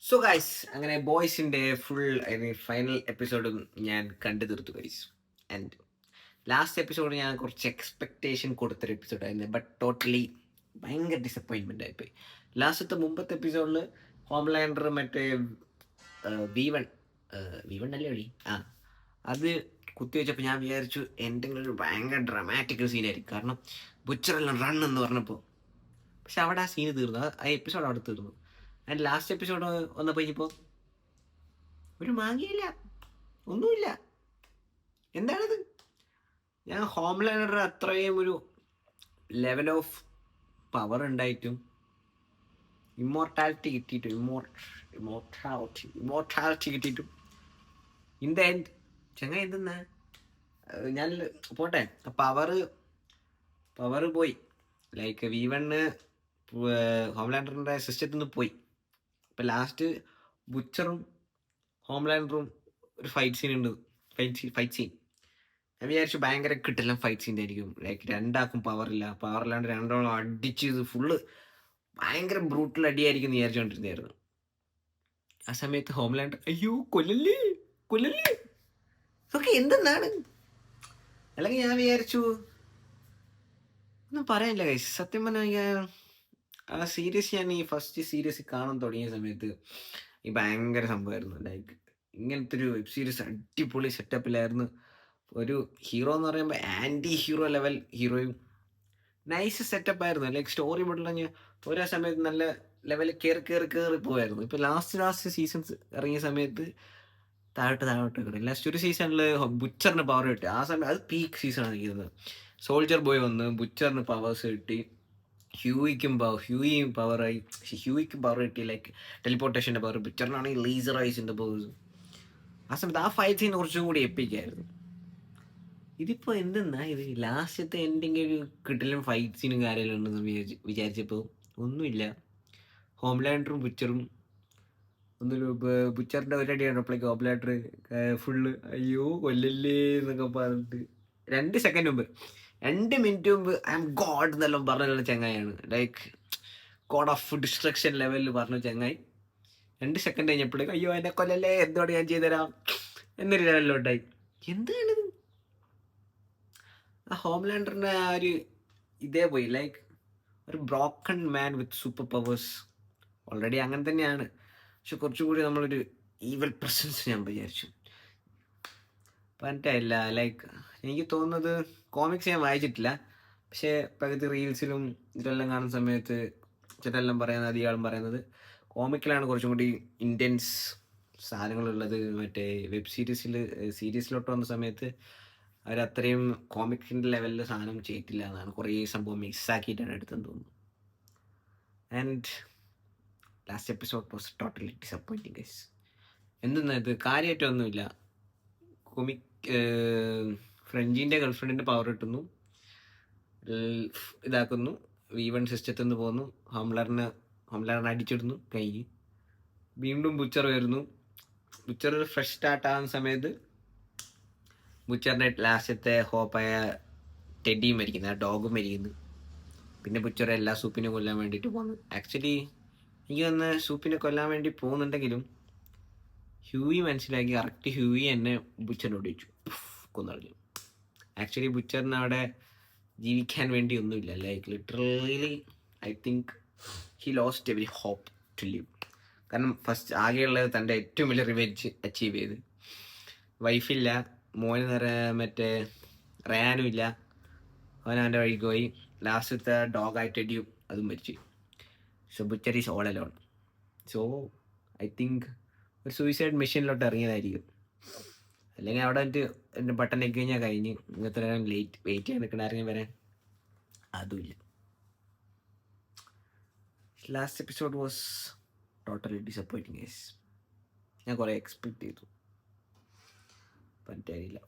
So guys അങ്ങനെ ബോയ്സിന്റെ full final എപ്പിസോഡും ഞാൻ കണ്ടു തീർത്തു ഗൈസ്. ആൻഡ് ലാസ്റ്റ് എപ്പിസോഡ് ഞാൻ കുറച്ച് എക്സ്പെക്ടേഷൻ കൊടുത്തൊരു എപ്പിസോഡായിരുന്നു, ബട്ട് ടോട്ടലി ഭയങ്കര ഡിസപ്പോയിൻമെൻ്റ് ആയിപ്പോയി. മുമ്പത്തെ എപ്പിസോഡിൽ ഹോംലാൻഡർ മറ്റേ V1 V1 അല്ലേ വഴി അത് കുത്തിവെച്ചപ്പോൾ ഞാൻ വിചാരിച്ചു എന്തെങ്കിലും ഒരു ഭയങ്കര ഡ്രമാറ്റിക് സീനായിരിക്കും, കാരണം ബുച്ചറെല്ലാം റൺ എന്ന് പറഞ്ഞപ്പോൾ. പക്ഷെ അവിടെ ആ സീന് തീർന്നു, ആ എപ്പിസോഡ് അവിടെ തീർന്നു. ആൻഡ് ലാസ്റ്റ് എപ്പിസോഡ് വന്നപ്പോൾ കഴിഞ്ഞപ്പോൾ ഒരു മാങ്ങിയില്ല, ഒന്നുമില്ല. എന്താണിത്? ഞാൻ ഹോംലാൻഡർ അത്രയും ഒരു ലെവൽ ഓഫ് പവർ ഉണ്ടായിട്ടും ഇമ്മോർട്ടാലിറ്റി കിട്ടിയിട്ടും ഇമ്മോർട്ടാലിറ്റി കിട്ടിയിട്ടും ഇൻ ദ എൻഡ് ചങ്ങ എന്തെന്നാ ഞാൻ പോട്ടെ, പവർ പോയി. ലൈക്ക് V1 ഹോംലാൻഡറിൻ്റെ സിസ്റ്റത്തിൽ നിന്ന് പോയി. ഇപ്പം ലാസ്റ്റ് ബുച്ചറും ഹോംലാൻഡറും ഒരു ഫൈറ്റ് സീൻ ഉണ്ട്. ഫൈറ്റ് സീൻ ഞാൻ വിചാരിച്ചു ഭയങ്കര കിട്ടില്ല ഫൈറ്റ് സീൻ ആയിരിക്കും. ലൈക്ക് രണ്ടാക്കും പവറില്ലാണ്ട് രണ്ടോളം അടിച്ച് ഇത് ഫുള്ള് ഭയങ്കര ബ്രൂട്ടൽ അടിയായിരിക്കും എന്ന് വിചാരിച്ചുകൊണ്ടിരുന്നായിരുന്നു. ആ സമയത്ത് ഹോംലാൻഡർ അയ്യോ കൊല്ലല്ലേ ഇതൊക്കെ എന്തെന്നാണ്? അല്ലെങ്കിൽ ഞാൻ വിചാരിച്ചു ഒന്നും പറയാനില്ല ഗൈസ്. സത്യം പറഞ്ഞാൽ ആ സീരീസ് ഞാൻ ഈ ഫസ്റ്റ് സീരീസ് കാണാൻ തുടങ്ങിയ സമയത്ത് ഈ ഭയങ്കര സംഭവമായിരുന്നു. ലൈക്ക് ഇങ്ങനത്തെ ഒരു വെബ് സീരീസ് അടിപൊളി സെറ്റപ്പിലായിരുന്നു. ഒരു ഹീറോ എന്ന് പറയുമ്പോൾ ആൻറ്റി ഹീറോ ലെവൽ ഹീറോയും നൈസ് സെറ്റപ്പായിരുന്നു. ലൈക്ക് സ്റ്റോറി ബോർഡിൽ ഓരോ സമയത്ത് നല്ല ലെവലിൽ കയറി പോയായിരുന്നു. ഇപ്പോൾ ലാസ്റ്റ് സീസൺസ് ഇറങ്ങിയ സമയത്ത് താഴോട്ട് കിട്ടും. ലാസ്റ്റ് ഒരു സീസണിൽ ബുച്ചറിന് പവർ കിട്ടി. ആ സമയം അത് പീക്ക് സീസണാണ് ഇരിക്കുന്നത്. സോൾജർ ബോയ് വന്ന് ബുച്ചറിന് പവേഴ്സ് കിട്ടി, ഹ്യൂയിക്കും പവറായി. ഹ്യൂയിക്കും പവർ കിട്ടി, ലൈക്ക് ടെലിപ്പോർട്ടേഷൻ്റെ പവർ. ബുച്ചറിനാണെങ്കിൽ ലേസർ ഐസിൻ്റെ പവേഴ്സ്. ആ സമയത്ത് ആ ഫൈറ്റ് സീൻ കുറച്ചും കൂടി എപ്പിക്കായിരുന്നു. ഇതിപ്പോൾ എന്തെന്നാ ഇത് ലാസ്റ്റത്തെ എന്തെങ്കിലും ഒരു കിട്ടലും ഫൈറ്റ് സീനും കാര്യമെല്ലാം ഉണ്ടെന്ന് വിചാരിച്ചപ്പോൾ ഒന്നുമില്ല. ഹോംലാൻഡറും ബുച്ചറും ഒന്നൊരു ബുച്ചറിൻ്റെ ഒരടി കണ്ടപ്പോഴേക്ക് ഹോംലാൻഡർ ഫുള്ള് അയ്യോ കൊല്ലല്ലേ എന്നൊക്കെ പറഞ്ഞിട്ട് 2 സെക്കൻഡ് മുമ്പ് 2 മിനിറ്റ് മുമ്പ് ഐ എം ഗോഡ് എന്നെല്ലാം പറഞ്ഞുള്ള ചങ്ങായാണ്. ലൈക്ക് ഗോഡ് ഓഫ് ഡിസ്ട്രക്ഷൻ ലെവലിൽ പറഞ്ഞ ചങ്ങായി 2 സെക്കൻഡ് കഴിഞ്ഞപ്പോഴേക്കും അയ്യോ എന്നെ കൊല്ലല്ലേ, എന്തോടെ ഞാൻ ചെയ്തുതരാം എന്നൊരു ലെവലിലോട്ടായി. എന്താണിത്? ആ ഹോംലാൻഡറിൻ്റെ ആ ഒരു ഇതേ പോയി. ലൈക്ക് ഒരു ബ്രോക്കൺ മാൻ വിത്ത് സൂപ്പർ പവേഴ്സ്. ഓൾറെഡി അങ്ങനെ തന്നെയാണ്, പക്ഷെ കുറച്ചുകൂടി നമ്മളൊരു ഈവൽ പ്രസൻസ് ഞാൻ വിചാരിച്ചു. പറ്റില്ല. ലൈക്ക് എനിക്ക് തോന്നുന്നത് കോമിക്സ് ഞാൻ വായിച്ചിട്ടില്ല, പക്ഷേ പകുതി റീൽസിലും ഇതെല്ലാം കാണുന്ന സമയത്ത് ചിലെല്ലാം പറയുന്നത്, അധികം പറയുന്നത് കോമിക്കിലാണ് കുറച്ചും കൂടി ഇൻറ്റൻസ് സാധനങ്ങളുള്ളത്. മറ്റേ വെബ് സീരീസിലോട്ട് വന്ന സമയത്ത് അവരത്രയും കോമിക്സിൻ്റെ ലെവലിൽ സാധനം ചെയ്തിട്ടില്ല എന്നാണ്. കുറേ സംഭവം മിക്സാക്കിയിട്ടാണ് എടുത്തെന്ന് തോന്നുന്നു. And last episode was totally disappointing guys. എന്തെന്നാ ഇത് കാര്യമായിട്ടൊന്നുമില്ല. ഫ്രഞ്ചിൻ്റെ ഗേൾഫ്രണ്ടിൻ്റെ പവർ കിട്ടുന്നു, ഇതാക്കുന്നു, V1 സിസ്റ്റത്തിൽ നിന്ന് പോകുന്നു, ഹോംലാൻഡറിനെ അടിച്ചിടുന്നു കഴിഞ്ഞ്. വീണ്ടും ബുച്ചർ വരുന്നു. ബുച്ചർ ഫ്രഷ് സ്റ്റാർട്ട് ആകുന്ന സമയത്ത് ബുച്ചറിൻ്റെ ലാസ്റ്റത്തെ ഹോപ്പായ ടെഡിയും മരിക്കുന്നു, ആ ഡോഗും മരിക്കുന്നു. പിന്നെ ബുച്ചർ എല്ലാ സൂപ്പിനെ കൊല്ലാൻ വേണ്ടിയിട്ട് പോകുന്നു. ആക്ച്വലി എനിക്ക് വന്ന് സൂപ്പിനെ കൊല്ലാൻ വേണ്ടി പോകുന്നുണ്ടെങ്കിലും ഹ്യൂയി മനസ്സിലാക്കി കറക്റ്റ് ഹ്യൂയി എന്നെ ബുച്ചറിനോട് ചോദിച്ചു കൊന്നറിഞ്ഞു. ആക്ച്വലി ബുച്ചറിന് അവിടെ ജീവിക്കാൻ വേണ്ടി ഒന്നുമില്ല. Like literally I think he lost every hope to live. കാരണം ഫസ്റ്റ് ആകെയുള്ളത് തൻ്റെ ഏറ്റവും വലിയ റിവെഞ്ച് അച്ചീവ് ചെയ്ത്. വൈഫില്ല, മോന് മറ്റേ റയാനും ഇല്ല, അവൻ അവൻ്റെ വഴിക്ക് പോയി. ലാസ്റ്റത്തെ ഡോഗായിട്ട് അടിയും അതും മരിച്ചു. So butcher is all alone. So I think ഒരു സൂയിസൈഡ് മെഷീനിലോട്ട് ഇറങ്ങിയതായിരിക്കും. അല്ലെങ്കിൽ അവിടെ എൻ്റെ ബട്ടൺ ഒക്കെ കഴിഞ്ഞാൽ കഴിഞ്ഞ് ഇങ്ങനത്തെ വെയിറ്റ് ചെയ്യാൻ നിൽക്കണ ഇറങ്ങി വരാൻ അതുമില്ല. Last episode was totally disappointing guys. ഞാൻ കുറേ എക്സ്പെക്റ്റ് ചെയ്തു, പറ്റാറില്ല.